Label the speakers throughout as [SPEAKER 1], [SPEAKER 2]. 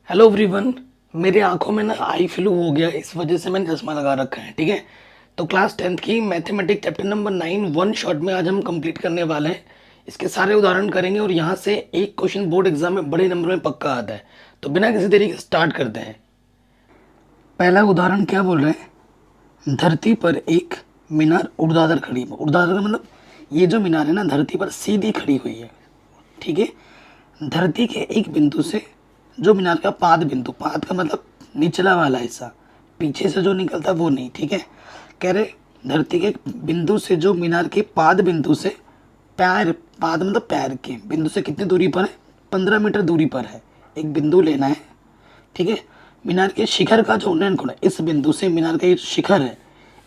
[SPEAKER 1] Hello everyone. मेरे आंखों में ना आई फ्लू हो गया, इस वजह से मैंने चश्मा लगा रखा है। ठीक है, तो क्लास 10th की mathematics chapter number 9 one shot में आज हम कंप्लीट करने वाले हैं। इसके सारे उदाहरण करेंगे और यहाँ से एक क्वेश्चन बोर्ड एग्जाम में बड़े नंबर में पक्का आता है। तो बिना किसी देरी के स्टार्ट करते हैं। पहला उदाहरण क्या बोल रहे हैं? धरती पर एक मीनार ऊर्ध्वाधर खड़ी है। ऊर्ध्वाधर का मतलब ये जो मीनार है ना, धरती पर सीधी खड़ी हुई है। ठीक है, धरती के एक बिंदु से जो मीनार का पाद बिंदु, पाद का मतलब निचला वाला हिस्सा, पीछे से जो निकलता वो नहीं। ठीक है, कह रहे धरती के बिंदु से जो मीनार के पाद बिंदु से पैर, पाद मतलब पैर के बिंदु से कितनी दूरी पर है? 15 मीटर दूरी पर है। एक बिंदु लेना है। ठीक है, मीनार के शिखर का जो उन्नयन कोण है, इस बिंदु से मीनार का ये शिखर है,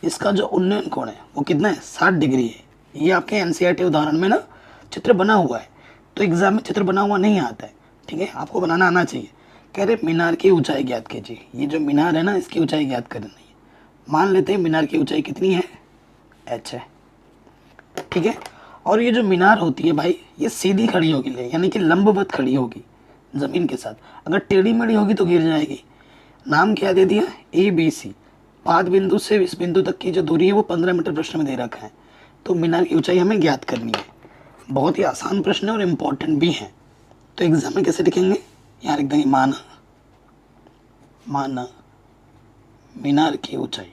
[SPEAKER 1] इसका जो उन्नयन कोण है वो कितना है? 60 डिग्री है। ये आपके एनसीईआरटी उदाहरण में ना चित्र बना हुआ है, तो एग्जाम में चित्र बना हुआ नहीं आता है। ठीक है, आपको बनाना आना चाहिए। कह रहे मीनार की ऊंचाई ज्ञात कीजिए। ये जो मीनार है ना, इसकी ऊंचाई ज्ञात करनी है। मान लेते हैं मीनार की ऊंचाई कितनी है? h है। ठीक है, और ये जो मीनार होती है भाई, ये सीधी खड़ी होगी, यानी कि लंबवत खड़ी होगी जमीन के साथ। अगर टेढ़ी मेढ़ी होगी तो गिर जाएगी। नाम क्या दे दिया? ABC। पाद बिंदु से इस बिंदु तक की जो दूरी है वो 15 मीटर प्रश्न में दे रखा है। तो मीनार की ऊंचाई हमें ज्ञात करनी है। बहुत ही आसान प्रश्न है और इम्पोर्टेंट भी है। तो एग्जाम में कैसे लिखेंगे? यार एकदम माना, माना मीनार की ऊंचाई,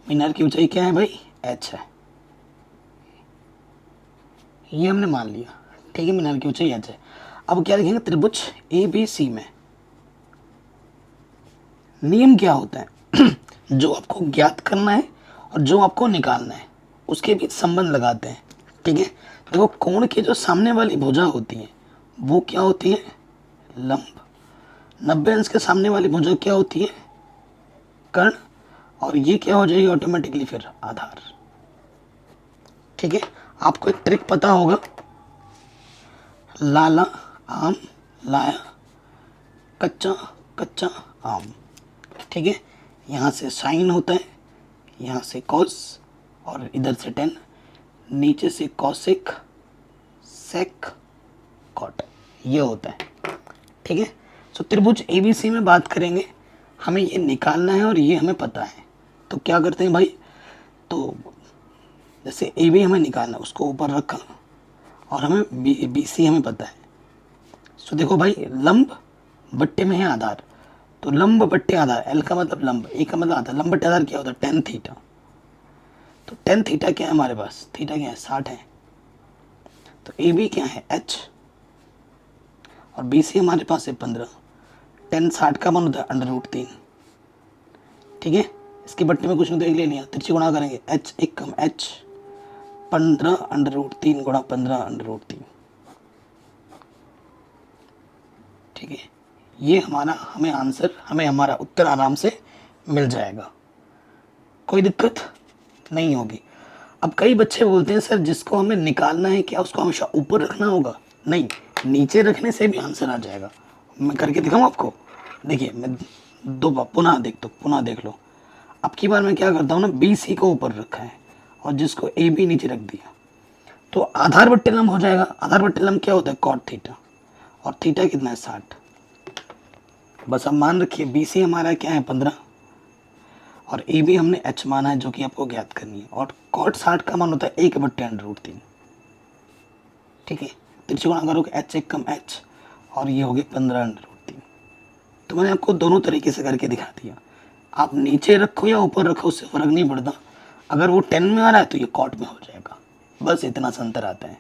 [SPEAKER 1] मीनार की ऊंचाई क्या है भाई? h है। ये हमने मान लिया। ठीक है, मीनार की ऊंचाई h है। अब क्या लिखेंगे? त्रिभुज ABC में नियम क्या होता है? जो आपको ज्ञात करना है और जो आपको निकालना है उसके बीच संबंध लगाते हैं। ठीक है, देखो कोण की जो सामने वाली भुजा होती है वो क्या होती है? लंब। 90 अंश के सामने वाली भुजा क्या होती है? कर्ण। और ये क्या हो जाएगी ऑटोमेटिकली? फिर आधार। ठीक है, आपको एक ट्रिक पता होगा, लाला आम लाया कच्चा कच्चा आम। ठीक है, यहाँ से साइन होता है, यहाँ से कॉस और इधर से टेन, नीचे से कॉसिक सेक कॉट, ये होता है। ठीक है, तो त्रिभुज ABC में बात करेंगे, हमें ये निकालना है और ये हमें पता है। तो क्या करते हैं भाई? तो जैसे AB हमें निकालना है, उसको ऊपर रखा और हमें BC हमें पता है। तो देखो भाई, लंब बट्टे में है आधार, तो लंब बट्टे आधार, L का मतलब लंब, A का मतलब आधार, लंब बट्टे आधार क्या होता है? Tan theta. तो टेन थीटा क्या है हमारे पास? थीटा क्या है? 60 है। तो AB क्या है? h, और BC हमारे पास है 15। टेन 60 का मान होता है √3। ठीक है, इसके बट्टे में कुछ नहीं, देख ले लिया, तिरछी गुणा करेंगे, h एक कम h, 15 √3 गुणा 15 √3। ठीक है, ये हमारा हमें आंसर, हमें हमारा उत्तर आराम से मिल जाएगा, कोई दिक्कत नहीं होगी। अब कई बच्चे बोलते हैं सर जिसको हमें निकालना है क्या उसको हमेशा ऊपर रखना होगा? नहीं, नीचे रखने से भी आंसर आ जाएगा। मैं करके दिखाऊँ आपको? देखिए, मैं दो बार पुनः देख लो। अब की बार मैं क्या करता हूँ ना, BC को ऊपर रखा है और जिसको AB नीचे रख दिया, तो आधार बट्टे लंब हो जाएगा। आधार बट्टे लंब क्या होता है? कॉट थीटा, और थीटा कितना है? 60। बस अब मान रखिए BC हमारा क्या है? 15, और AB हमने h माना है जो कि आपको ज्ञात करनी है, और कॉट 60 का मान होता है 1/√3। ठीक है, तिरछी गुणा करोगे, h एक कम h, और ये हो गए 15√3। तो मैंने आपको दोनों तरीके से करके दिखा दिया। आप नीचे रखो या ऊपर रखो उससे फ़र्क नहीं पड़ता। अगर वो 10 में आ रहा है तो ये कॉट में हो जाएगा, बस इतना सा अंतर आता है।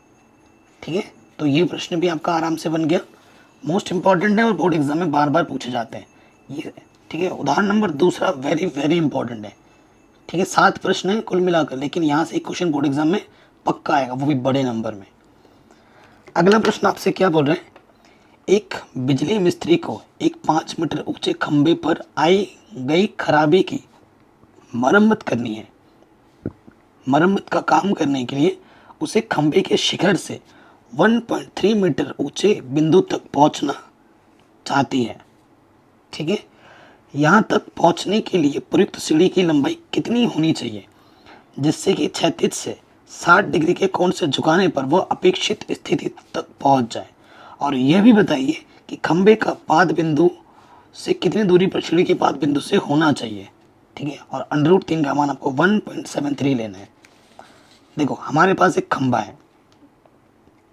[SPEAKER 1] ठीक है, तो ये प्रश्न भी आपका आराम से बन गया। मोस्ट इंपॉर्टेंट है और बोर्ड एग्जाम में बार बार पूछे जाते हैं ये। ठीक है, उदाहरण नंबर दूसरा वेरी वेरी इंपॉर्टेंट है। ठीक है, 7 प्रश्न है कुल मिलाकर, लेकिन यहाँ से एक क्वेश्चन बोर्ड एग्जाम में पक्का आएगा, वो भी बड़े नंबर में। अगला प्रश्न आपसे क्या बोल रहे हैं? एक बिजली मिस्त्री को एक 5 मीटर ऊंचे खंबे पर आई गई खराबी की मरम्मत करनी है। मरम्मत का काम करने के लिए उसे खंबे के शिखर से 1.3 मीटर ऊंचे बिंदु तक पहुंचना चाहती है। ठीक है, यहाँ तक पहुंचने के लिए प्रयुक्त सीढ़ी की लंबाई कितनी होनी चाहिए जिससे कि क्षैतिज से 60 डिग्री के कोण से झुकाने पर वह अपेक्षित स्थिति तक पहुंच जाए। और यह भी बताइए कि खंबे का पाद बिंदु से कितनी दूरी पर सीढ़ी के पाद बिंदु से होना चाहिए। ठीक है, और √3 का मान आपको 1.73 लेना है। देखो हमारे पास एक खंबा है,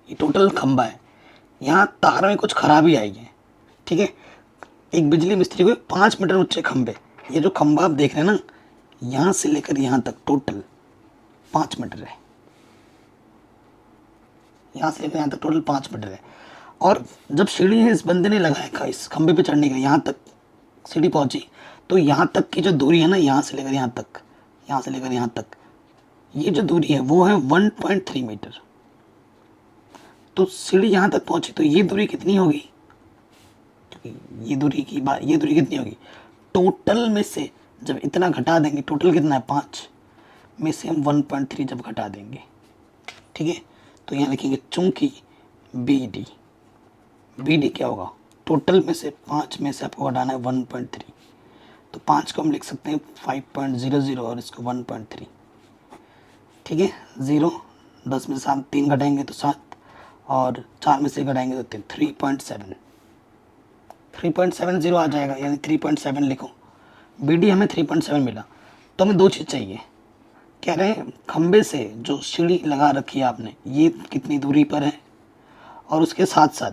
[SPEAKER 1] ये टोटल खंबा है, यहाँ तार में कुछ खराबी आई है। ठीक है, एक बिजली मिस्त्री को 5 मीटर ऊंचे खंबे, ये जो खंबा आप देख रहे हैं ना, यहाँ से लेकर यहाँ तक टोटल 5 मीटर है, यहाँ से लेकर यहाँ तक टोटल 5 मीटर है। और जब सीढ़ी है इस बंदे ने लगाया इस खंबे पे चढ़ने के लिए, यहाँ तक सीढ़ी पहुंची, तो यहाँ तक की जो दूरी है ना, यहाँ से लेकर यहाँ तक, यहाँ से लेकर यहाँ तक, ये जो दूरी है वो है 1.3 मीटर। तो सीढ़ी यहाँ तक पहुंची तो ये दूरी कितनी होगी, ये दूरी की बात, ये दूरी कितनी होगी टोटल में से, जब इतना घटा देंगे, टोटल कितना है 5 में से हम 1.3 जब घटा देंगे, ठीक है, तो यहाँ लिखेंगे चूंकि BD क्या होगा, टोटल में से 5 में से आपको घटाना है 1.3, तो 5 को हम लिख सकते हैं 5.00 और इसको 1.3। ठीक है, 0 10 में से 7 3 घटाएंगे तो 7, और 4 में से घटाएंगे तो 3.7 3.70 आ जाएगा, यानी 3.7 लिखो। BD हमें 3.7 मिला। तो हमें 2 चीज़ चाहिए, कह रहे हैं खंबे से जो सीढ़ी लगा रखी है आपने, ये कितनी दूरी पर है, और उसके साथ साथ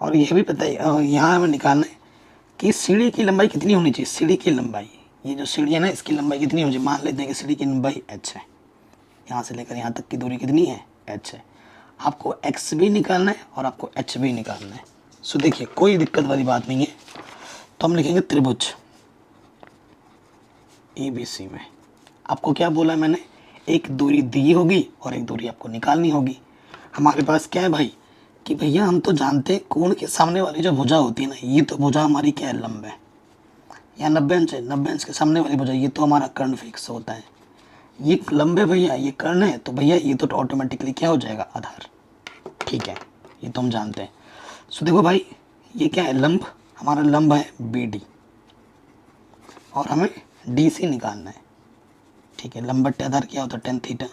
[SPEAKER 1] और यह भी पता है, यहाँ हमें निकालना है कि सीढ़ी की लंबाई कितनी होनी चाहिए। सीढ़ी की लंबाई, ये जो सीढ़ी है ना, इसकी लंबाई कितनी होनी चाहिए। मान लेते हैं कि सीढ़ी की लंबाई h है, यहाँ से लेकर यहाँ तक की दूरी कितनी है, h है। आपको x भी निकालना है और आपको h भी निकालना है। सो देखिए कोई दिक्कत वाली बात नहीं है। तो हम लिखेंगे त्रिभुज ABC में आपको क्या बोला मैंने, एक दूरी दी होगी और एक दूरी आपको निकालनी होगी। हमारे पास क्या है भाई कि भैया हम तो जानते हैं कोण के सामने वाली जो भुजा होती है ना, ये तो भुजा हमारी क्या है, लंब है, या 90 अंश है, 90 अंश के सामने वाली भुजा, ये तो हमारा कर्ण फिक्स होता है। ये लंब है भैया, ये कर्ण है, तो भैया ये तो ऑटोमेटिकली क्या हो जाएगा, आधार। ठीक है, ये तो हम जानते हैं। सो देखो भाई, ये क्या है, लंब, हमारा लंब है BD और हमें DC निकालना है। ठीक है, लंब बट्टे आधार क्या होता है, tan थीटा,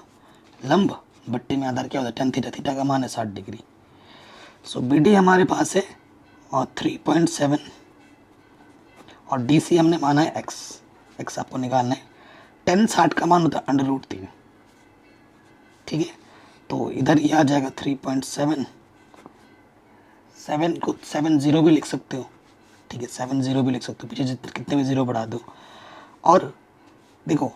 [SPEAKER 1] लंब बट्टे में आधार क्या होता है, tan थीटा, थीटा का मान है 60 डिग्री। सो BD हमारे पास है और 3.7 और DC हमने माना है x आपको निकालना है। tan 60 का मान होता है √3। ठीक है, तो इधर ये आ जाएगा 3.7, 7 को 70 भी लिख सकते हो। ठीक है, 70 भी लिख सकते हो, पीछे जितने कितने भी 0 बढ़ा दो। और देखो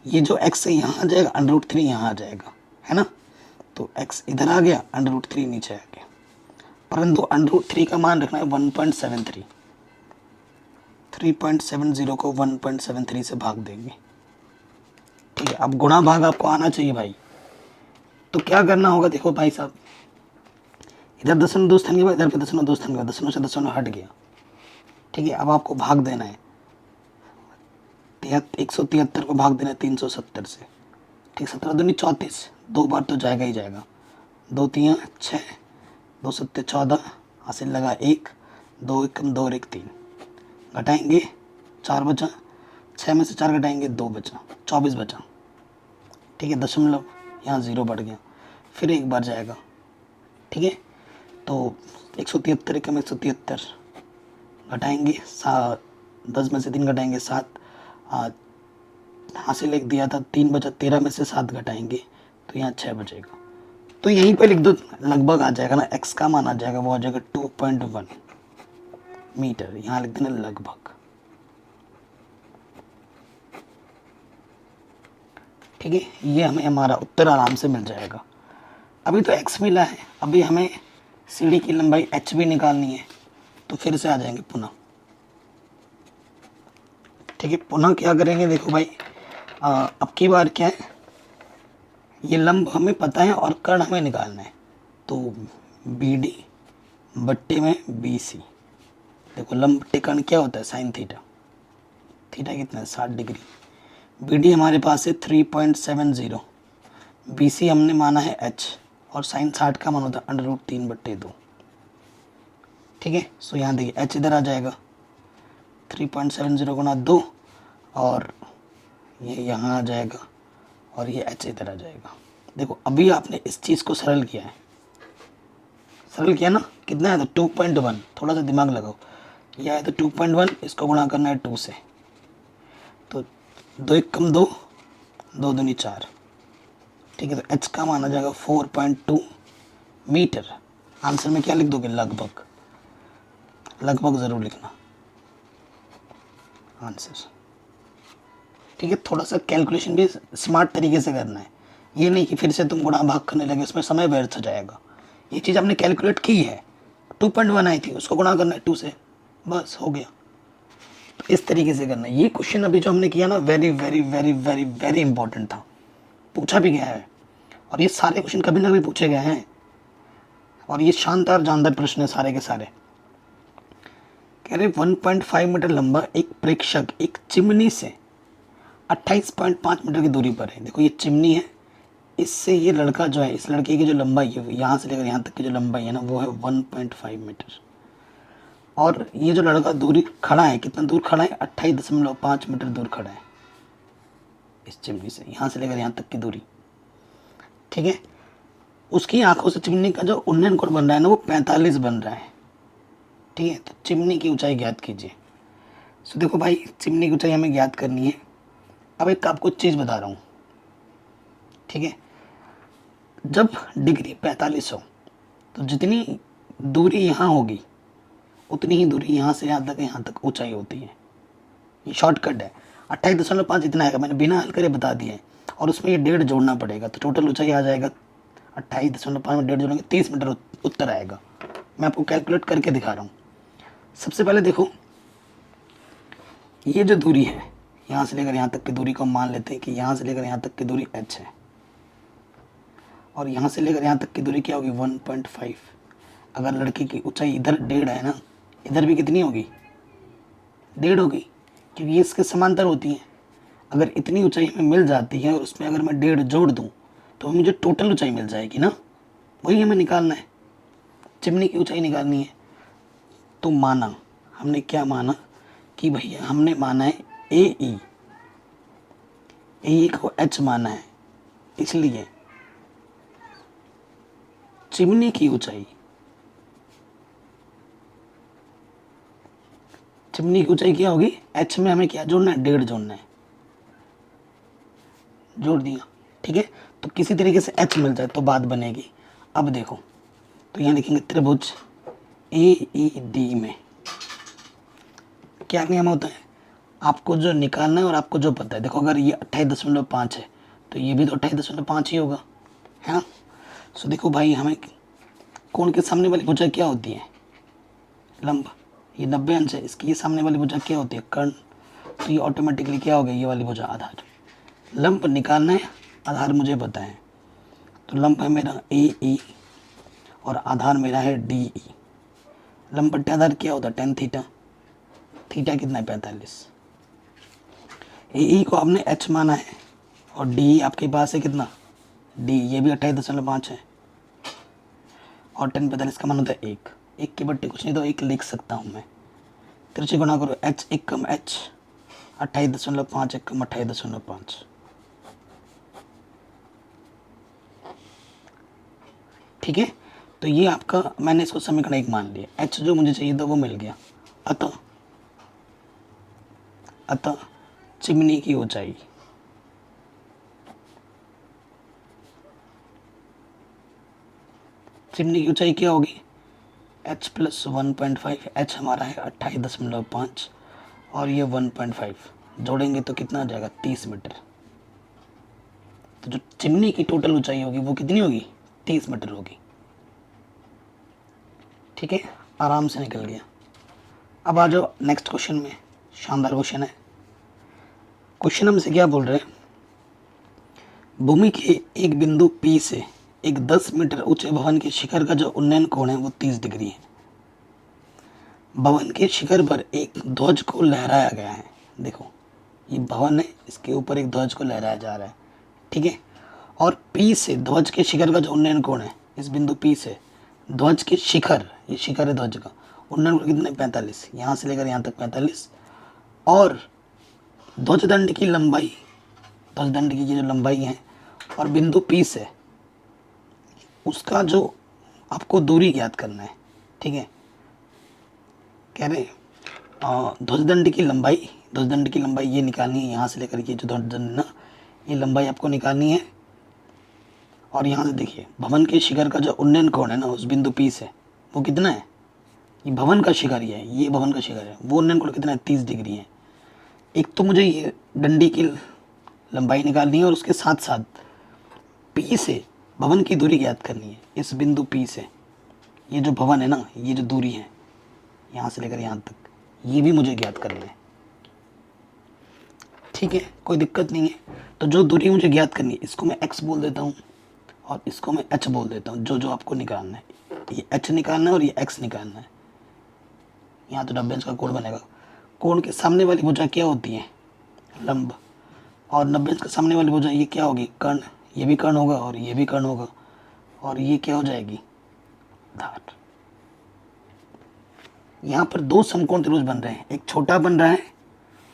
[SPEAKER 1] ये जो x है यहाँ आ जाएगा, √3 यहाँ आ जाएगा, है ना, तो x इधर आ गया, √3 नीचे आ गया, परंतु √3 का मान रखना है 1.73। 3.70 को 1.73 से भाग देंगे। ठीक है, अब गुणा भाग आपको आना चाहिए भाई। तो क्या करना होगा, देखो भाई साहब, इधर 0.2 स्थान के बाद इधर पे 0.2 स्थान के बाद 0 से 0 हट गया। ठीक है, अब आपको भाग देना है, 173 को भाग देना है 370 से। ठीक, 17 दूनी 34, 2 बार तो जाएगा ही जाएगा, 2 3 6, 2 7 14, हासिल लगा 1, 2 1 2 और 1 3, घटाएंगे 4 बचा, 6 में से 4 घटाएंगे 2 बचा, 24 बचा। ठीक है, दशमलव यहाँ 0 बढ़ गया, फिर एक बार जाएगा। ठीक है, तो 173 एकम 173, घटाएंगे 10 में से 3 घटाएंगे 7, हासिल 1 दिया था 3 बचा, 13 में से 7 घटाएंगे तो यहाँ 6 बचेगा। तो यहीं पे लिख दो, लगभग आ जाएगा ना, x का मान आ जाएगा, वो आ जाएगा 2.1 मीटर। यहाँ लिख देना लगभग। ठीक है, ये हमें हमारा उत्तर आराम से मिल जाएगा। अभी तो x मिला है, अभी हमें सीढ़ी की लंबाई h भी निकालनी है, तो फिर से आ जाएंगे पुनः। ठीक है, पुनः क्या करेंगे, देखो भाई, अब की बार क्या है, ये लंब हमें पता है और कर्ण हमें निकालना है, तो BD बट्टे में BC। देखो लंब बट्टे कर्ण क्या होता है, साइन थीटा, थीटा कितना है 60 डिग्री। BD हमारे पास है 3.70, BC हमने माना है h, और साइन 60 का मान होता है √3/2। ठीक है, सो यहाँ देखिए h इधर आ जाएगा, 3.70 गुना 2 और ये यहाँ आ जाएगा और ये h इधर आ जाएगा। देखो अभी आपने इस चीज़ को सरल किया है, सरल किया ना, कितना है तो 2.1, थोड़ा सा दिमाग लगाओ, यह है तो 2.1, इसको गुणा करना है 2 से, तो 2 एक कम 2, 2 दूनी 4, ठीक है। तो h का मान आ जाएगा 4.2 मीटर। आंसर में क्या लिख दोगे, लगभग, लगभग ज़रूर लिखना आंसर, ठीक है। थोड़ा सा कैलकुलेशन भी स्मार्ट तरीके से करना है, ये नहीं कि फिर से तुम गुणा भाग करने लगे, उसमें समय व्यर्थ हो जाएगा। ये चीज़ आपने कैलकुलेट की है, 2.1 आई थी, उसको गुणा करना है 2 से, बस हो गया। तो इस तरीके से करना है। ये क्वेश्चन अभी जो हमने किया ना, very very very very very important था, पूछा भी गया है, और ये सारे क्वेश्चन कभी ना कभी पूछे गए हैं, और ये शानदार जानदार प्रश्न है सारे के सारे। कह रहे 1.5 मीटर लंबा एक प्रेक्षक एक चिमनी से 28.5 मीटर की दूरी पर है। देखो ये चिमनी है, इससे ये लड़का जो है, इस लड़के की जो लंबाई है, यहाँ से लेकर यहाँ तक की जो लंबाई है ना, वो है 1.5 मीटर। और ये जो लड़का दूरी खड़ा है, कितना दूर खड़ा है, 28.5 मीटर दूर खड़ा है इस चिमनी से, यहाँ से लेकर यहाँ तक की दूरी, ठीक है। उसकी आंखों से चिमनी का जो उन्नयन कोण बन रहा है ना, वो 45 बन रहा है, ठीक है। तो चिमनी की ऊंचाई ज्ञात कीजिए। सो देखो भाई, चिमनी की ऊंचाई हमें ज्ञात करनी है। अब एक आपको चीज़ बता रहा हूँ, ठीक है। जब डिग्री 45 हो, तो जितनी दूरी यहाँ होगी उतनी ही दूरी यहाँ से यहाँ तक ऊंचाई होती है। ये शॉर्टकट है। 28.5 इतना है, मैंने बिना हल करे बता दिया है, और उसमें ये 1.5 जोड़ना पड़ेगा, तो टोटल ऊंचाई आ जाएगा 28.5 में 1.5 जोड़ेंगे 30 मीटर उत्तर आएगा। मैं आपको कैलकुलेट करके दिखा रहा हूँ। सबसे पहले देखो, ये जो दूरी है, यहाँ से लेकर यहाँ तक की दूरी को मान लेते हैं कि यहाँ से लेकर यहाँ तक की दूरी h है, और यहाँ से लेकर यहाँ तक की दूरी क्या होगी, 1.5। अगर लड़के की ऊंचाई इधर 1.5 है ना, इधर भी कितनी होगी, 1.5 होगी, क्योंकि ये इसके समांतर होती है। अगर इतनी ऊंचाई हमें मिल जाती है और उसमें अगर मैं 1.5 जोड़ दूँ तो मुझे टोटल ऊंचाई मिल जाएगी ना, वही हमें निकालना है, चिमनी की ऊंचाई निकालनी है। तो माना, हमने क्या माना कि भैया हमने माना है ए ई को h माना है, इसलिए चिमनी की ऊंचाई, चिमनी की ऊंचाई क्या होगी, h में हमें क्या जोड़ना है, 1.5 जोड़ना है, जोड़ दिया, ठीक है। तो किसी तरीके से h मिल जाए तो बात बनेगी। अब देखो, तो यहाँ लिखेंगे त्रिभुज AED में क्या नियम होता है, आपको जो निकालना है और आपको जो पता है। देखो अगर ये 28.5 है तो ये भी तो 28.5 ही होगा, है ना। सो देखो भाई, हमें कोण के सामने वाली भुजा क्या होती है, लंब, ये 90 अंश है, इसकी ये सामने वाली भुजा क्या होती है, कर्ण। तो ये ऑटोमेटिकली क्या हो गया, ये वाली भुजा आधार। लंब निकालना है, आधार मुझे पता है, तो लंब है मेरा AE और आधार मेरा है DE। लंब बट्टे आधार क्या होता है, tan थीटा, थीटा कितना है 45। AE को आपने h माना है और DE आपके पास है कितना, D, ये भी 28.5 है, और tan 45 का मान होता है 1। 1 के बट्टे कुछ नहीं तो 1 लिख सकता हूँ मैं, तिरछे गुणा करो, h 1 कम h, 28.5 1 कम 28.5, ठीक है। तो ये आपका, मैंने इसको समीकरण 1 मान लिया, h जो मुझे चाहिए था वो मिल गया। अतः चिमनी की ऊंचाई, चिमनी की ऊंचाई क्या होगी, h प्लस 1.5, h हमारा है 28.5 और ये 1.5 जोड़ेंगे तो कितना आ जाएगा, 30 मीटर। तो जो चिमनी की टोटल ऊंचाई होगी वो कितनी होगी, 30 मीटर होगी, ठीक है। आराम से निकल गया। अब आ जाओ नेक्स्ट क्वेश्चन में, शानदार क्वेश्चन है। क्वेश्चन हमसे क्या बोल रहे हैं, भूमि के एक बिंदु P से एक 10 मीटर ऊंचे भवन के शिखर का जो उन्नयन कोण है वो 30 डिग्री है। भवन के शिखर पर एक ध्वज को लहराया गया है। देखो ये भवन है, इसके ऊपर एक ध्वज को लहराया जा रहा है, ठीक है। और P से ध्वज के शिखर का जो उन्नयन कोण है, इस बिंदु P से ध्वज के शिखर, ये शिखर है ध्वज का, उन्नयन कोण कितने 45, यहाँ से लेकर यहाँ तक 45, और ध्वज दंड की लंबाई ध्वजदंड की जो लंबाई है और बिंदु P से उसका जो आपको दूरी ज्ञात करना है। ठीक है, कह रहे ध्वजदंड की लंबाई ये निकालनी है, यहाँ से लेकर के जो ध्वजदंड ना, ये लंबाई आपको निकालनी है। और यहाँ से देखिए भवन के शिखर का जो उन्नयन कोण है ना उस बिंदु P से वो कितना है, ये भवन का शिखर ही है, ये भवन का शिखर है, वो उन्नयन कोण कितना है, 30 डिग्री है। एक तो मुझे ये डंडी की लंबाई निकालनी है और उसके साथ साथ P से भवन की दूरी ज्ञात करनी है। इस बिंदु P से ये जो भवन है ना, ये जो दूरी है यहाँ से लेकर यहाँ तक, ये भी मुझे ज्ञात करना है। ठीक है, कोई दिक्कत नहीं है। तो जो दूरी मुझे ज्ञात करनी है इसको मैं x बोल देता हूँ और इसको मैं h बोल देता हूँ। जो जो आपको निकालना है, ये h निकालना है और ये x निकालना है। यहाँ तो डब्बेंस का कोण बनेगा। कोण के सामने वाली भुजा क्या होती है, लंब, और नब्बेंस के सामने वाली भुजा ये क्या होगी, कर्ण। ये भी कर्ण होगा और ये भी कर्ण होगा, और ये क्या हो जाएगी, धार। यहाँ पर दो समकोण त्रिभुज बन रहे हैं, एक छोटा बन रहा है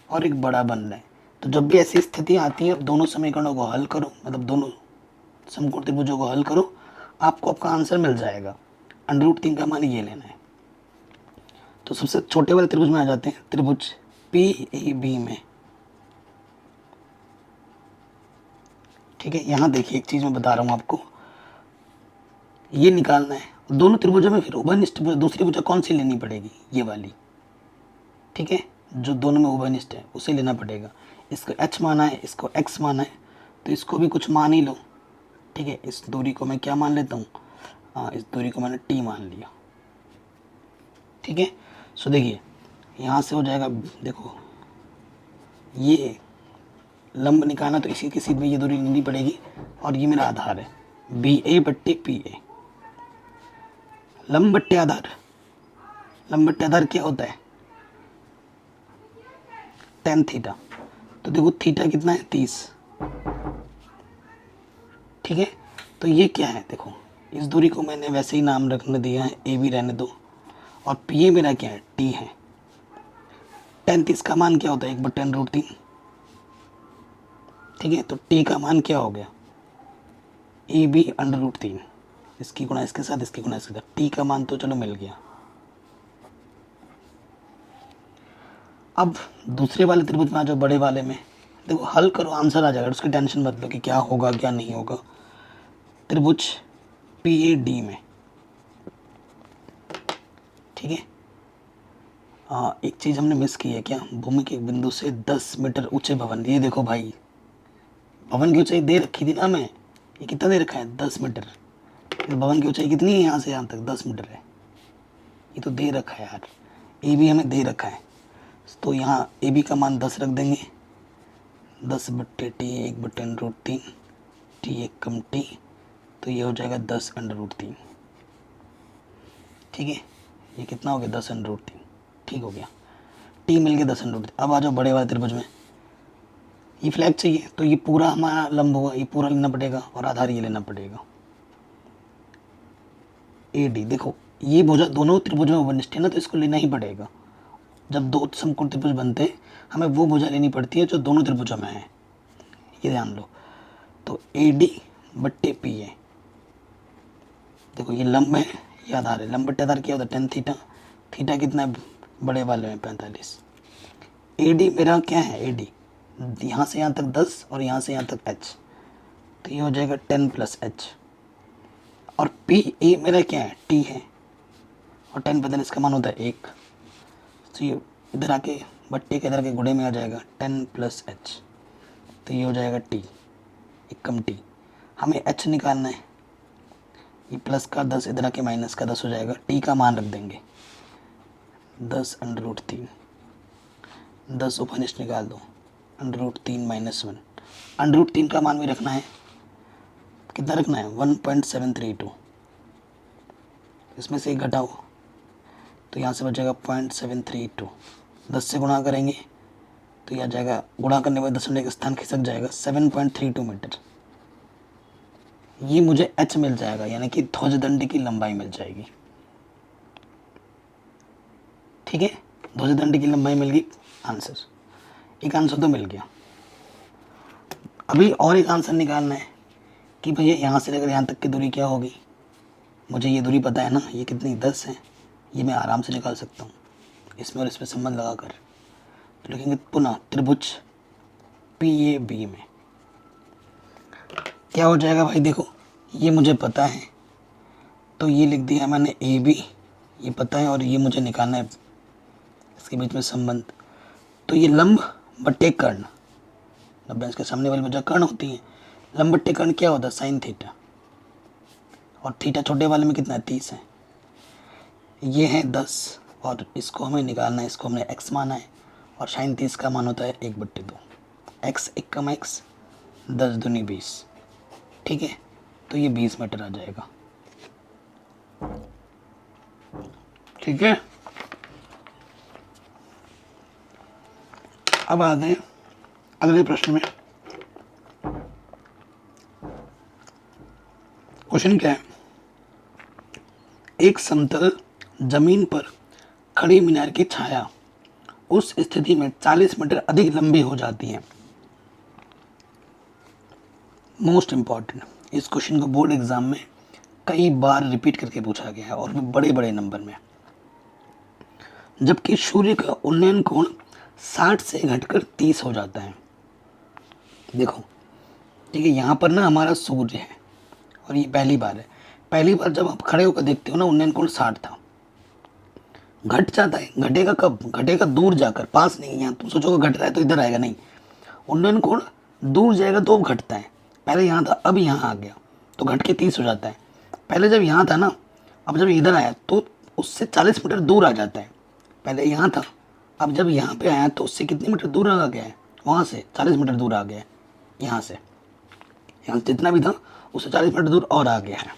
[SPEAKER 1] और एक बड़ा बन रहा है। तो जब भी ऐसी स्थिति आती है अब दोनों समीकरणों को हल करो, मतलब दोनों समकोण त्रिभुजों को हल करो, आपको आपका आंसर मिल जाएगा। √3 का मान ये लेना है। तो सबसे छोटे वाले त्रिभुज में आ जाते हैं, त्रिभुज PAB में। ठीक है, यहाँ देखिए एक चीज़ मैं बता रहा हूँ आपको, ये निकालना है। दोनों त्रिभुजों में फिर उभयनिष्ठ दूसरी भुजा कौन सी लेनी पड़ेगी, ये वाली। ठीक है, जो दोनों में उभयनिष्ठ है उसे लेना पड़ेगा। इसको h माना है, इसको x माना है, तो इसको भी कुछ मान ही लो। ठीक है, इस दूरी को मैं क्या मान लेता हूँ, इस दूरी को मैंने t मान लिया। ठीक है, सो देखिए यहाँ से हो जाएगा, देखो ये लंब निकालना तो इसी किसी में ये दूरी लेनी पड़ेगी, और ये मेरा आधार है BA/PA। लंब बट्टे आधार, लंब बट्टे आधार क्या होता है, tan थीटा। तो देखो थीटा कितना है, 30। ठीक है, तो ये क्या है, देखो इस दूरी को मैंने वैसे ही नाम रखने दिया है, AB रहने दो, और PA मेरा क्या है, T है। tan 30 का मान क्या होता है, 1/√3। ठीक है, तो T का मान क्या हो गया, AB/√3। इसकी गुणा इसके साथ, इसकी गुणा इसके साथ, T का मान तो चलो मिल गया। अब दूसरे वाले त्रिभुज में आ जाओ, बड़े वाले में। देखो हल करो, आंसर आ जाएगा, उसकी टेंशन मत लो कि क्या होगा क्या नहीं होगा। त्रिभुज PAD में, ठीक है, एक चीज़ हमने मिस की है क्या, भूमि के एक बिंदु से 10 मीटर ऊंचे भवन। ये देखो भाई, भवन की ऊंचाई दे रखी थी ना हमें, ये कितना दे रखा है, 10 मीटर। भवन की ऊंचाई कितनी है, यहाँ से यहाँ तक 10 मीटर है, ये तो दे रखा है यार। AB हमें दे रखा है, तो यहाँ AB का मान 10 रख देंगे, 10/T 1/√3, T 1 कम T, तो ये हो जाएगा 10/√3। ठीक है, ये कितना हो गया, 10/√3। ठीक हो गया, T मिल गया 10/√3। अब आ जाओ बड़े वाले त्रिभुज में, ये फ्लैग चाहिए तो ये पूरा हमारा लंब हुआ, ये पूरा लेना पड़ेगा और आधार ये लेना पड़ेगा। AD, देखो ये भुजा दोनों त्रिभुजों में उभयनिष्ठ है ना, तो इसको लेना ही पड़ेगा। जब दो समकोण त्रिभुज बनते हैं हमें वो भुजा लेनी पड़ती है जो दोनों त्रिभुजों में है, ये ध्यान लो। तो AD/PA, देखो ये लंब है, ये आधार है। लंब बट्टे आधार क्या होता है, tan थीटा। थीटा कितना है बड़े वाले में, 45। AD मेरा क्या है, AD यहाँ से यहाँ तक 10 और यहाँ से यहाँ तक h, तो ये हो जाएगा 10 + h। और PA मेरा क्या है, T है, और 10 पता नहीं इसका मान होता है 1, तो ये इधर आके बट्टे के इधर के गुणे में आ जाएगा 10 + h, तो ये हो जाएगा T 1 कम T। हमें h निकालना है, ये प्लस का 10 इधर आके माइनस का 10 हो जाएगा। T का मान रख देंगे 10/√3, 10 उपनिष्ठ निकाल दो, √3 - 1। √3 का मान भी रखना है, कितना रखना है, 1.732। इसमें से एक घटाओ तो यहाँ से बचेगा 0.732। 10 से गुणा करेंगे तो यह जाएगा, गुणा करने के बाद दशमलव का स्थान खिसक जाएगा, 7.32 मीटर। ये मुझे h मिल जाएगा, यानी कि ध्वजदंड की लंबाई मिल जाएगी। ठीक है, ध्वजदंड की लंबाई मिल गई, आंसर, एक आंसर तो मिल गया। अभी और एक आंसर निकालना है कि भैया यहाँ से लेकर यहाँ तक की दूरी क्या होगी। मुझे ये दूरी पता है ना, ये कितनी 10 है, ये मैं आराम से निकाल सकता हूँ इसमें और इसमें संबंध लगाकर। तो लिखेंगे पुनः त्रिभुज PAB में क्या हो जाएगा भाई, देखो ये मुझे पता है तो ये लिख दिया मैंने AB, ये पता है और ये मुझे निकालना है इसके बीच में संबंध। तो ये लंब बट्टे कर्ण, लंब के सामने वाली भुजा कर्ण होती है, लंब बट्टे कर्ण क्या होता है साइन थीटा, और थीटा छोटे वाले में कितना है 30 है, ये है 10 और इसको हमें निकालना है, इसको हमने x माना है और साइन 30 का मान होता है 1/2, x 1 कम x 10 दूनी 20, ठीक है। तो ये 20 मीटर आ जाएगा, ठीक है। अब आ गए अगले प्रश्न में। क्वेश्चन क्या है, एक समतल जमीन पर खड़ी मीनार की छाया उस स्थिति में 40 मीटर अधिक लंबी हो जाती है। मोस्ट इंपॉर्टेंट, इस क्वेश्चन को बोर्ड एग्जाम में कई बार रिपीट करके पूछा गया है और भी बड़े बड़े नंबर में। जबकि सूर्य का उन्नयन कोण 60 से घटकर 30 हो जाता है। देखो ठीक है, यहाँ पर ना हमारा सूर्य है और ये पहली बार है, पहली बार जब आप खड़े होकर देखते हो ना उन्नयन कोण 60 था, घट जाता है, घटेगा कब, घटेगा दूर जाकर, पास नहीं। यहाँ तुम सोचोगे घट रहा है तो इधर आएगा, नहीं, उन्नयन कोण दूर जाएगा तो घटता है। पहले यहाँ था अब यहाँ आ गया तो घट के 30 हो जाता है। पहले जब यहाँ था ना, अब जब इधर आया तो उससे 40 मीटर दूर आ जाता है। पहले यहाँ था, अब जब यहाँ पे आया तो उससे कितने मीटर दूर आ गया है, वहाँ से 40 मीटर दूर आ गया है, यहाँ से जितना भी था उससे 40 मीटर दूर और आ गया है।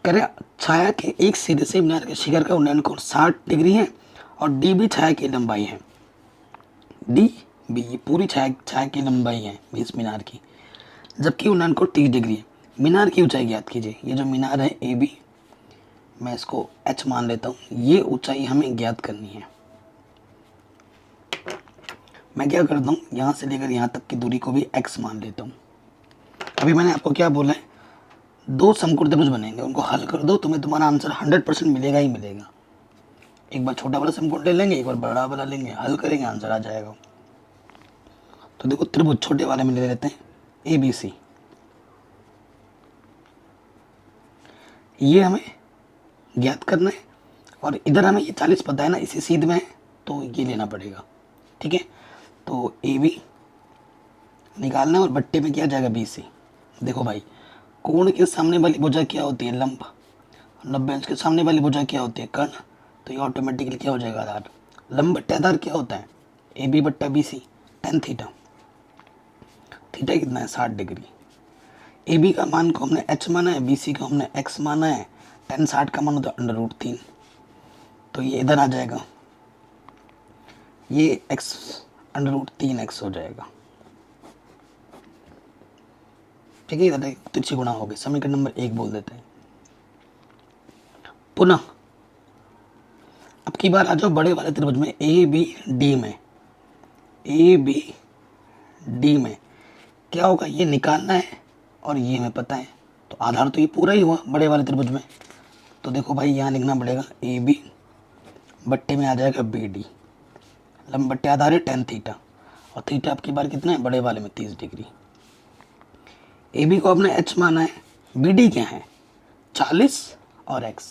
[SPEAKER 1] करें छाया के एक सीधे से मीनार के शिखर का उन्नयन कोण 60 डिग्री है और डी भी छाया की लंबाई है, डी बी ये पूरी छाया की लंबाई है इस मीनार की, जबकि उन्नयन कोण 30 डिग्री है। मीनार की ऊंचाई ज्ञात कीजिए। ये जो मीनार है AB, मैं इसको H मान लेता हूँ, ये ऊंचाई हमें ज्ञात करनी है। मैं क्या करता हूँ, यहाँ से लेकर यहाँ तक की दूरी को भी x मान लेता हूँ। अभी मैंने आपको क्या बोला है, दो समकोण त्रिभुज बनेंगे, उनको हल कर दो, तुम्हें तुम्हारा आंसर 100% मिलेगा ही मिलेगा। एक बार छोटा वाला समकोण ले लेंगे, एक बार बड़ा वाला लेंगे, हल करेंगे, आंसर आ जाएगा। तो देखो त्रिभुज छोटे वाले में ले लेते हैं ABC, ये हमें ज्ञात करना है और इधर हमें ये 40 पता है ना, इसी सीध में है तो ये लेना पड़ेगा, ठीक है। तो AB निकालना है और बट्टे में क्या जाएगा BC। देखो भाई कोण के सामने वाली भुजा क्या होती है लंब, 90 अंश के सामने वाली भुजा क्या होती है कर्ण, तो ये ऑटोमेटिकली क्या हो जाएगा आधार। लंब बट्टे आधार क्या होता है AB बट्टा BC tan थीटा, थीटा कितना है 60 डिग्री। AB का मान को हमने H माना है, BC को हमने X माना है, tan 60 का मान होता है √3, तो ये इधर आ जाएगा, ये x √3x हो जाएगा, ठीक है। इधर तिरछी गुणा हो गई, समीकरण नंबर 1 बोल देते हैं। पुनः अब की बार आ जाओ बड़े वाले त्रिभुज में ABD में, ABD में क्या होगा, ये निकालना है और ये हमें पता है, तो आधार तो ये पूरा ही हुआ बड़े वाले त्रिभुज में। तो देखो भाई यहाँ लिखना पड़ेगा AB बट्टे में आ जाएगा BD, लंब बट्टे आधार है tan थीटा और थीटा आपकी बार कितना है बड़े वाले में 30 डिग्री। AB को आपने H माना है, BD क्या है 40 और X,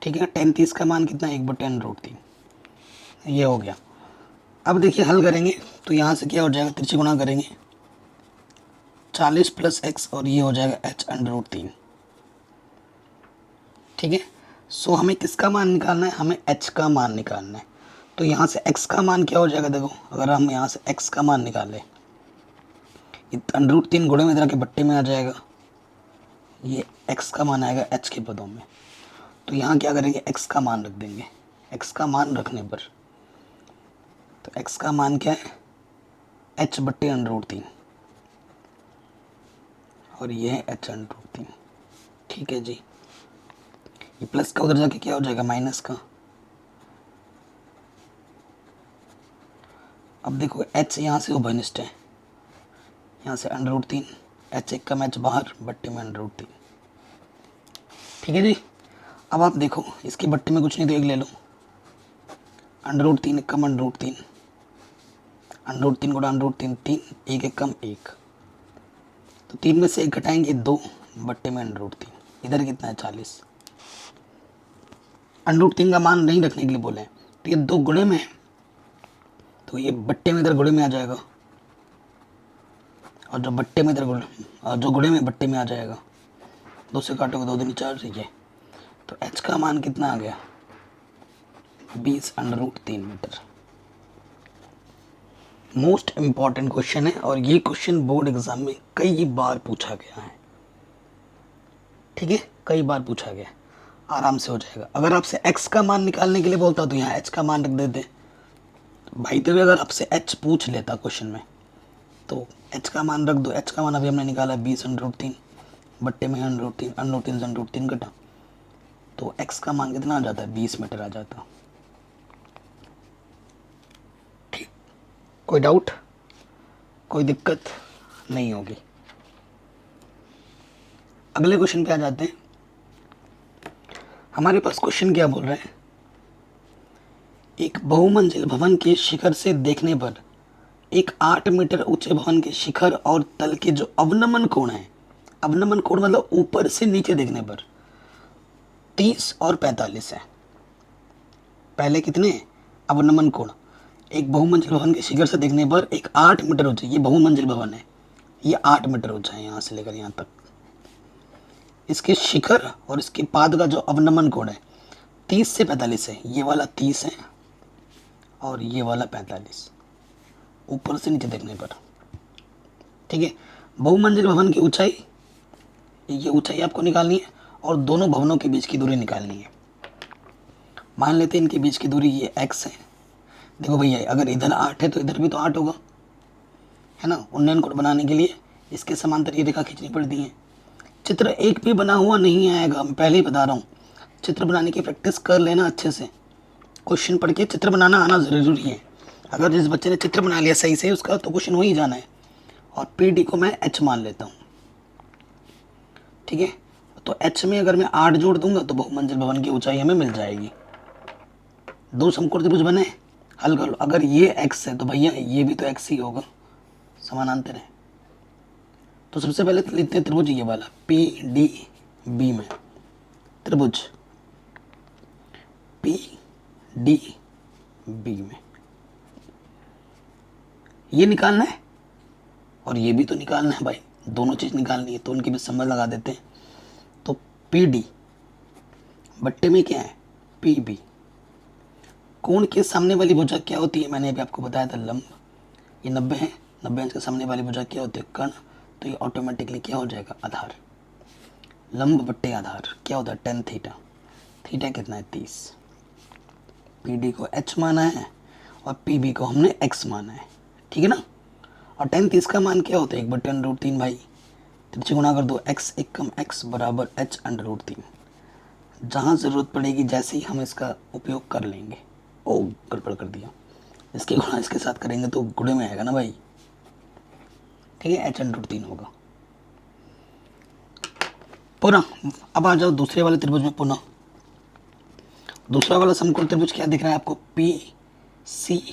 [SPEAKER 1] ठीक है। tan 30 का मान कितना है 1/√3, ये हो गया। अब देखिए हल करेंगे तो यहाँ से क्या हो जाएगा, तिरछी गुणा करेंगे 40 + x और ये हो जाएगा H √3, ठीक है। सो हमें किसका मान निकालना है, हमें H का मान निकालना है। तो यहाँ से x का मान क्या हो जाएगा, देखो अगर हम यहाँ से x का मान निकालें, ये √3 गुणे में इधर के बट्टे में आ जाएगा, ये x का मान आएगा h के पदों में। तो यहाँ क्या करेंगे, x का मान रख देंगे। x का मान रखने पर तो x का मान क्या है h बट्टे √3 और ये है h √3, ठीक है जी। ये प्लस का उधर जाके क्या हो जाएगा माइनस का, अब देखो h यहाँ से उभयनिष्ठ है, यहाँ से √3, h एक कम h बाहर, बट्टे में √3। ठीक है जी। अब आप देखो इसके बट्टे में कुछ नहीं तो एक ले लो, √3 एक कम √3, √3 गुणा √3 3, एक एक कम एक, तो 3 में से एक घटाएंगे 2, बट्टे में √3। इधर कितना है 40। √3 का मान नहीं रखने के लिए बोले, तो ये 2 गुणे में है, तो ये बट्टे में इधर गुणे में आ जाएगा, और जो बट्टे में इधर गुणे, और जो गुणे में बट्टे में आ जाएगा। 2 से काटोगे 2 दूनी 4 है, तो h का मान कितना आ गया 20√3 मीटर। मोस्ट इम्पॉर्टेंट क्वेश्चन है और ये क्वेश्चन बोर्ड एग्जाम में कई बार पूछा गया है। ठीक है, कई बार पूछा गया, आराम से हो जाएगा। अगर आपसे x का मान निकालने के लिए बोलता तो यहाँ h का मान रख देते भाई। तो अगर आपसे h पूछ लेता क्वेश्चन में तो h का मान रख दो। h का मान अभी हमने निकाला 20√3, बट्टे में √3, √3 से √3 घटा, तो x का मान कितना आ जाता है 20 मीटर आ जाता। ठीक, कोई डाउट, कोई दिक्कत नहीं होगी। अगले क्वेश्चन पे आ जाते हैं। हमारे पास क्वेश्चन क्या बोल रहे हैं, एक बहुमंजिल भवन के शिखर से देखने पर एक 8 मीटर ऊंचे भवन के शिखर और तल के जो अवनमन कोण है, अवनमन कोण मतलब ऊपर से नीचे देखने पर 30 और 45 है। पहले कितने अवनमन कोण, एक बहुमंजिल भवन के शिखर से देखने पर एक 8 मीटर ऊंचा, ये बहुमंजिल भवन है, ये 8 मीटर ऊंचा है यहाँ से लेकर यहाँ तक। इसके शिखर और इसके पाद का जो अवनमन कोण है 30 से 45 है, ये वाला 30 है और ये वाला 45, ऊपर से नीचे देखने पर। ठीक है, बहुमंजिल भवन की ऊंचाई, ये ऊंचाई आपको निकालनी है और दोनों भवनों के बीच की दूरी निकालनी है। मान लेते हैं इनके बीच की दूरी ये x है। देखो भैया अगर इधर 8 है तो इधर भी तो 8 होगा, है ना। उन्नयन कोण बनाने के लिए इसके समांतर ये रेखा खींचनी पड़ती है। चित्र एक भी बना हुआ नहीं आएगा, मैं पहले ही बता रहा हूँ। चित्र बनाने की प्रैक्टिस कर लेना अच्छे से, क्वेश्चन पढ़ के चित्र बनाना आना ज़रूरी है। अगर जिस बच्चे ने चित्र बना लिया सही से उसका तो क्वेश्चन हो ही जाना है। और PD को मैं h मान लेता हूँ। ठीक है, तो h में अगर मैं 8 जोड़ दूंगा तो बहुमंजिल भवन की ऊंचाई हमें मिल जाएगी। 2 समकोण त्रिभुज बने, हल कर लो। अगर ये x है तो भैया ये भी तो x ही होगा, समानांतर है। तो सबसे पहले लिखते हैं त्रिभुज ये वाला PDB में, त्रिभुज PDB में ये निकालना है और ये भी तो निकालना है भाई, दोनों चीज निकालनी है। तो उनके बीच संबंध लगा देते हैं। तो PD बट्टे में क्या है PB, कोण के सामने वाली भुजा क्या होती है, मैंने अभी आपको बताया था लंब। ये 90 है, 90 अंश के सामने वाली भुजा क्या होती है कर्ण, तो ये ऑटोमेटिकली क्या हो जाएगा आधार। लंब बट्टे आधार क्या होता है tan थीटा, थीटा कितना है 30। PD को h माना है और PB को हमने x माना है, ठीक है ना। और tan 30 का मान क्या होता है 1/√3 भाई, त्रिज्या गुणा कर दो, x एक कम x बराबर h√3। जहाँ ज़रूरत पड़ेगी जैसे ही हम इसका उपयोग कर लेंगे। ओ गड़बड़ कर दिया, इसके गुणा इसके साथ करेंगे तो गुणे में आएगा ना भाई, ठीक है, h√3 होगा। पुनः अब आ जाओ दूसरे वाले त्रिभुज में। पुनः दूसरा वाला समकोण त्रिभुज क्या दिख रहा है आपको PCA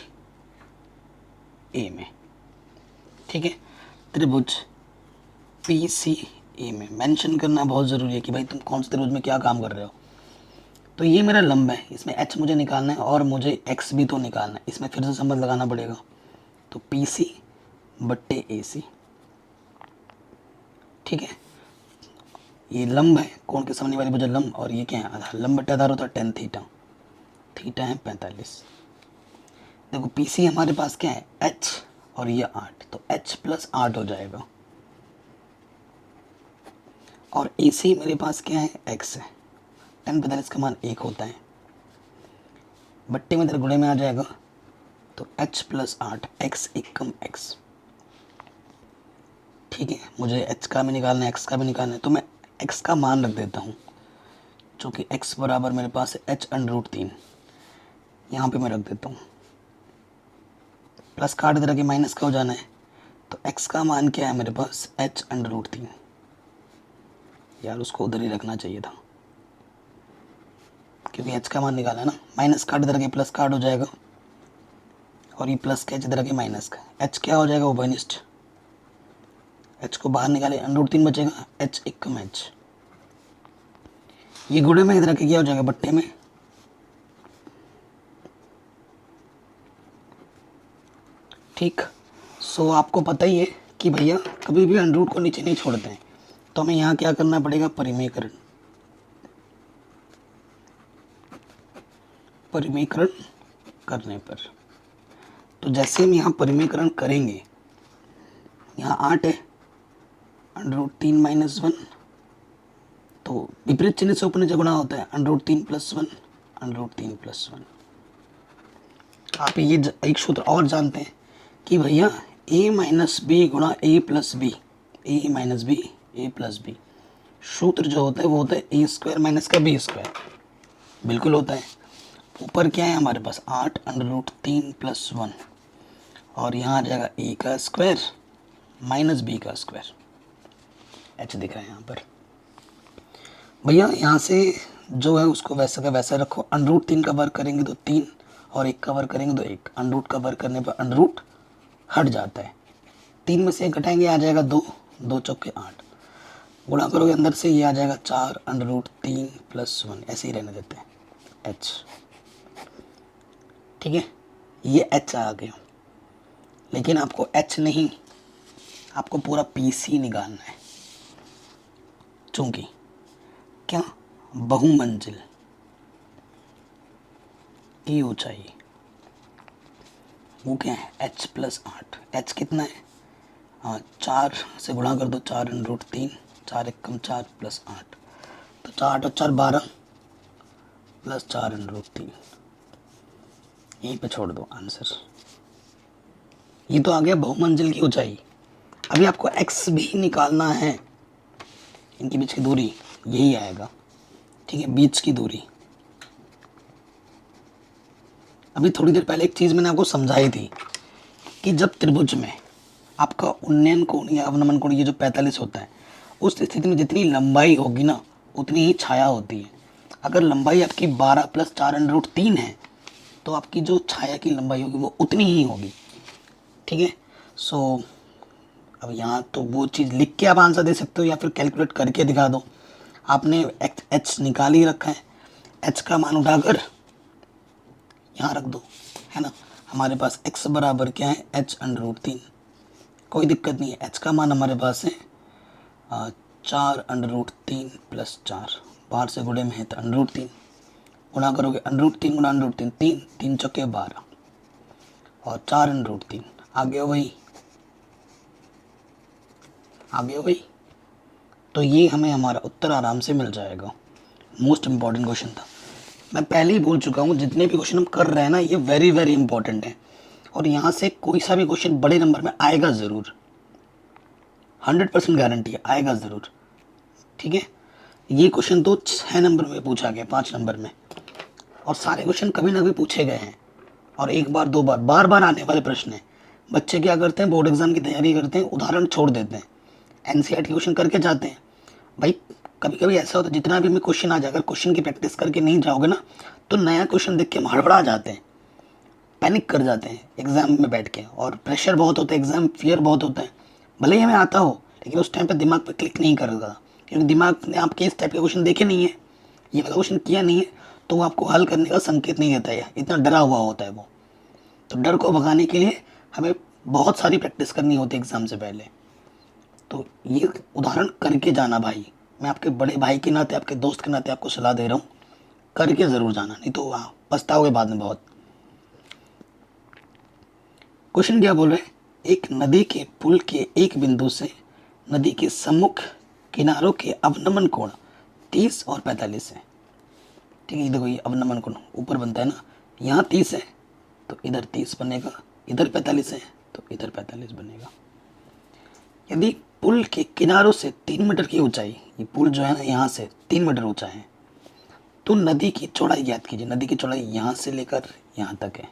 [SPEAKER 1] में, ठीक है। त्रिभुज PCA में मेंशन करना बहुत ज़रूरी है कि भाई तुम कौन से त्रिभुज में क्या काम कर रहे हो। तो ये मेरा लंब है, इसमें h मुझे निकालना है और मुझे x भी तो निकालना है। इसमें फिर से संबंध लगाना पड़ेगा। तो PC बट्टे AC, ठीक है। ये लंब है, कोण के सामने वाली भुजा लंब, और ये क्या है आधार। लंब बट्टे आधार होता है tan थीटा, थीटा है 45। देखो PC हमारे पास क्या है h और ये 8, तो h + 8 हो जाएगा। और AC मेरे पास क्या है x है, tan 45 का मान 1 होता है, बट्टे में इधर गुणे में आ जाएगा। तो h + 8, x एक कम x, ठीक है। मुझे h का भी निकालना है, x का भी निकालना है, तो मैं x का मान रख देता हूँ, जो कि x बराबर मेरे पास है h√3, यहाँ पे मैं रख देता हूँ। प्लस का 8 इधर आके माइनस का हो जाना है, तो x का मान क्या है मेरे पास, h√3। यार उसको उधर ही रखना चाहिए था, क्योंकि h का मान निकाला है ना। माइनस का 8 इधर आके प्लस का 8 हो जाएगा, और ये प्लस का h इधर आके माइनस का, h क्या हो जाएगा उभयनिष्ठ, h को बाहर निकाले √3 बचेगा, h एकम h, ये गुणे में इधर आके क्या हो जाएगा बट्टे में, ठीक। सो आपको पता ही है कि भैया कभी भी अंडर रूट को नीचे नहीं छोड़ते हैं, तो हमें यहाँ क्या करना पड़ेगा, परिमेयकरण। परिमेयकरण करने पर, तो जैसे हम यहाँ परिमेयकरण करेंगे, यहाँ 8 है, √3 - 1, तो विपरीत चिन्ह से ऊपर नीचे गुणा होता है, √3 + 1, √3 + 1। आप ये एक सूत्र और जानते हैं कि भैया a - b गुणा a + b, a - b a + b, सूत्र जो होता है वो होता है a² - का b², बिल्कुल होता है। ऊपर क्या है हमारे पास 8 √3 + 1, और यहाँ आ जाएगा a का स्क्वायर माइनस b का स्क्वायर, h दिख रहा है यहाँ पर। भैया यहाँ से जो है उसको वैसा का वैसा रखो, √3 का वर्ग करेंगे तो 3, और 1 का वर्ग करेंगे तो 1, √ का वर्ग करने पर अंडर रूट हट जाता है, 3 में से 1 घटाएंगे आ जाएगा 2, 2 चौके 8, गुणा करोगे अंदर से ये आ जाएगा 4 √3 + 1, ऐसे ही रहने देते हैं h, ठीक है। ये h आ गया, लेकिन आपको h नहीं, आपको पूरा PC निकालना है, चूंकि क्या बहुमंजिल की ऊंचाई वो क्या है h + 8, h कितना है, 4 से गुणा कर दो, 4 √3, 4 एकम 4 + 8, तो 4 और 4 12 + 4 √3, यहीं पे छोड़ दो आंसर। ये तो आ गया बहुमंजिल की ऊंचाई। अभी आपको x भी निकालना है, इनके बीच की दूरी यही आएगा, ठीक है, बीच की दूरी। अभी थोड़ी देर पहले एक चीज़ मैंने आपको समझाई थी कि जब त्रिभुज में आपका उन्नयन कोण या अवनमन कोण ये जो 45 होता है, उस स्थिति में जितनी लंबाई होगी ना उतनी ही छाया होती है। अगर लंबाई आपकी 12 + 4 √3 है, तो आपकी जो छाया की लंबाई होगी वो उतनी ही होगी, ठीक है। सो अब यहाँ तो वो चीज़ लिख के आप आंसर दे सकते हो या फिर कैलकुलेट करके दिखा दो। आपने h निकाल ही रखा है, h का मान उठाकर यहाँ रख दो, है ना। हमारे पास x बराबर क्या है, h √3, कोई दिक्कत नहीं है, h का मान हमारे पास है 4 √3 + 4, बाहर से गुणे में है तो √3, गुणा करोगे √3 गुणा √3, 3 3 चौके 12, और 4 √3, आगे वही आगे वही, तो ये हमें हमारा उत्तर आराम से मिल जाएगा। मोस्ट इम्पॉर्टेंट क्वेश्चन था, मैं पहले ही बोल चुका हूँ, जितने भी क्वेश्चन हम कर रहे हैं ना ये वेरी वेरी इंपॉर्टेंट है, और यहाँ से कोई सा भी क्वेश्चन बड़े नंबर में आएगा ज़रूर, 100% गारंटी है, आएगा ज़रूर, ठीक है। ये क्वेश्चन तो 6 नंबर में पूछा गया, 5 नंबर में, और सारे क्वेश्चन कभी ना कभी पूछे गए हैं, और एक बार दो बार बार बार आने वाले प्रश्न हैं। बच्चे क्या करते हैं, बोर्ड एग्जाम की तैयारी करते हैं, उदाहरण छोड़ देते हैं, NCERT क्वेश्चन करके जाते हैं। भाई कभी कभी ऐसा होता है, जितना भी हमें क्वेश्चन आ जाए, अगर क्वेश्चन की प्रैक्टिस करके नहीं जाओगे ना तो नया क्वेश्चन देख के हम हड़बड़ा जाते हैं, पैनिक कर जाते हैं एग्जाम में बैठ के, और प्रेशर बहुत होता है, एग्जाम फियर बहुत होता है। भले ही हमें आता हो, लेकिन उस टाइम पे दिमाग पे क्लिक नहीं करेगा, क्योंकि दिमाग ने आपके इस टाइप के क्वेश्चन देखे नहीं है, ये वाला क्वेश्चन किया नहीं है, तो वो आपको हल करने का संकेत नहीं देता है, इतना डरा हुआ होता है वो। तो डर को भगाने के लिए हमें बहुत सारी प्रैक्टिस करनी होती है एग्ज़ाम से पहले। तो ये उदाहरण करके जाना भाई, मैं आपके बड़े भाई के नाते, आपके दोस्त के नाते आपको सलाह दे रहा हूँ, करके ज़रूर जाना, नहीं तो पछताओगे बाद में बहुत। क्वेश्चन क्या बोल रहे हैं, एक नदी के पुल के एक बिंदु से नदी के सम्मुख किनारों के अवनमन कोण 30 और 45 है, ठीक है। देखो ये अवनमन कोण ऊपर बनता है ना, यहाँ 30 है तो इधर 30 बनेगा, इधर 45 है तो इधर 45 बनेगा। यदि पुल के किनारों से 3 मीटर की ऊंचाई, ये पुल जो है ना यहाँ से 3 मीटर ऊंचा है, तो नदी की चौड़ाई ज्ञात कीजिए। नदी की चौड़ाई यहाँ से लेकर यहाँ तक है,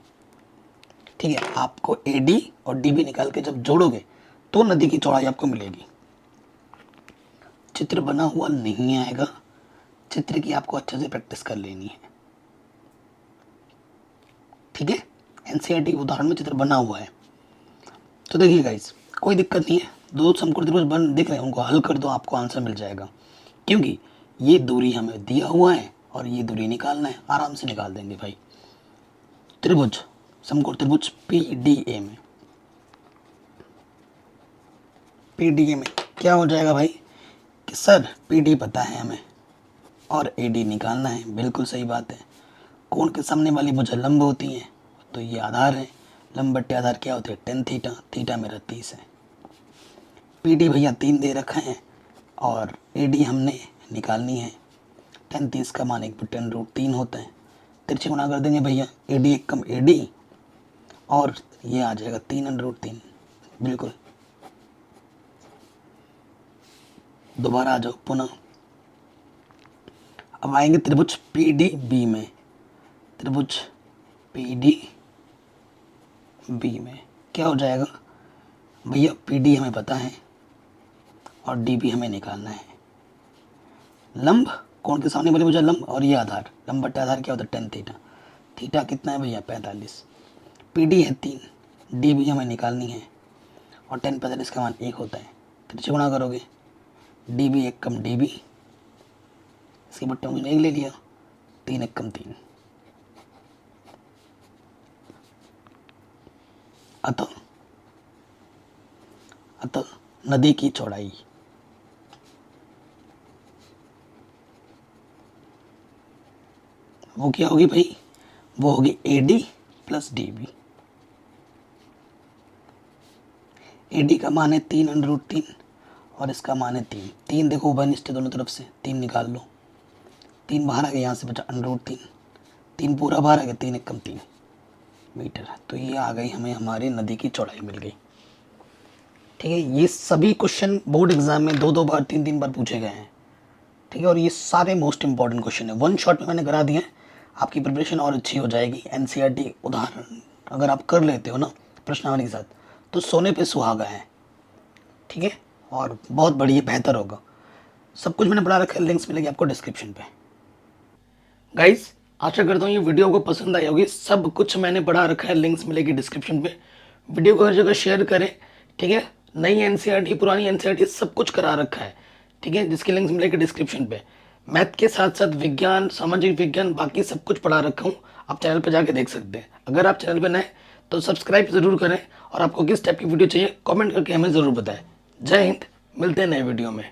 [SPEAKER 1] ठीक है, आपको AD और DB निकाल के जब जोड़ोगे तो नदी की चौड़ाई आपको मिलेगी। चित्र बना हुआ नहीं आएगा, चित्र की आपको अच्छे से प्रैक्टिस कर लेनी है। ठीक है, NCERT उदाहरण में चित्र बना हुआ है। तो देखिए गाइस, कोई दिक्कत नहीं है, दो समकोण त्रिभुज बन दिख रहे हैं, उनको हल कर दो, आपको आंसर मिल जाएगा। क्योंकि ये दूरी हमें दिया हुआ है और ये दूरी निकालना है, आराम से निकाल देंगे भाई। त्रिभुज, समकोण त्रिभुज PDA में, PDA में क्या हो जाएगा भाई कि सर PD पता है हमें और AD निकालना है। बिल्कुल सही बात है। कोण के सामने वाली भुजा लंब होती है, तो ये आधार है। लंब बट्टे आधार क्या होते हैं? tan थीटा, थीटा मेरा 30 है। PD भैया 3 दे रखा है और AD हमने निकालनी है। tan 30 का मान 1/√3 होता है। तिरछे गुणा कर देंगे भैया, AD एक कम AD और ये आ जाएगा 3/√3। बिल्कुल, दोबारा आ जाओ पुनः। अब आएंगे त्रिभुज PDB में। त्रिभुज PDB में क्या हो जाएगा भैया? PD हमें पता है और DB हमें निकालना है। लंब, कोण के सामने वाली भुजा लंब और ये आधार, लंब बट्टे आधार क्या होता है? tan theta. थीटा कितना है भैया? 45। PD है 3, DB हमें निकालनी है और tan 45 का मान 1 होता है। तिरछे गुणा करोगे, DB एक कम DB, इसके बट्टे में 1 ले लिया, 3 एक कम 3। अतः नदी की चौड़ाई वो क्या होगी भाई? वो होगी AD प्लस DB। AD का मान है 3/√3 और इसका मान है 3। 3 देखो उभयनिष्ठ दोनों तरफ से, 3 निकाल लो। 3 बाहर आ गया, यहाँ से बचा √3। 3 पूरा बाहर आ गया, 3 एक कम 3 मीटर। तो ये आ गई हमें हमारी नदी की चौड़ाई मिल गई। ठीक है, ये सभी क्वेश्चन बोर्ड एग्जाम में 2-2 बार 3-3 बार पूछे गए हैं। ठीक है, और ये सारे मोस्ट इंपॉर्टेंट क्वेश्चन है, वन शॉट में मैंने करा दिए हैं। आपकी प्रिपरेशन और अच्छी हो जाएगी। NCERT उदाहरण अगर आप कर लेते हो ना प्रश्नावली के साथ, तो सोने पे सुहागा है। ठीक है, और बहुत बढ़िया बेहतर होगा। सब कुछ मैंने पढ़ा रखा है, लिंक्स मिलेगी आपको डिस्क्रिप्शन पे। गाइस, आशा करता हूँ ये वीडियो को पसंद आई होगी। सब कुछ मैंने पढ़ा रखा है, लिंक्स मिलेगी डिस्क्रिप्शन पे। वीडियो को हर जगह शेयर करें। ठीक है, नई NCERT, पुरानी NCERT सब कुछ करा रखा है। ठीक है, जिसकी लिंक्स मिलेगी डिस्क्रिप्शन पे। मैथ के साथ साथ विज्ञान, सामाजिक विज्ञान, बाकी सब कुछ पढ़ा रखा हूँ। आप चैनल पे जाके देख सकते हैं। अगर आप चैनल पे नए तो सब्सक्राइब ज़रूर करें और आपको किस टाइप की वीडियो चाहिए कमेंट करके हमें ज़रूर बताएं। जय हिंद, मिलते हैं नए वीडियो में।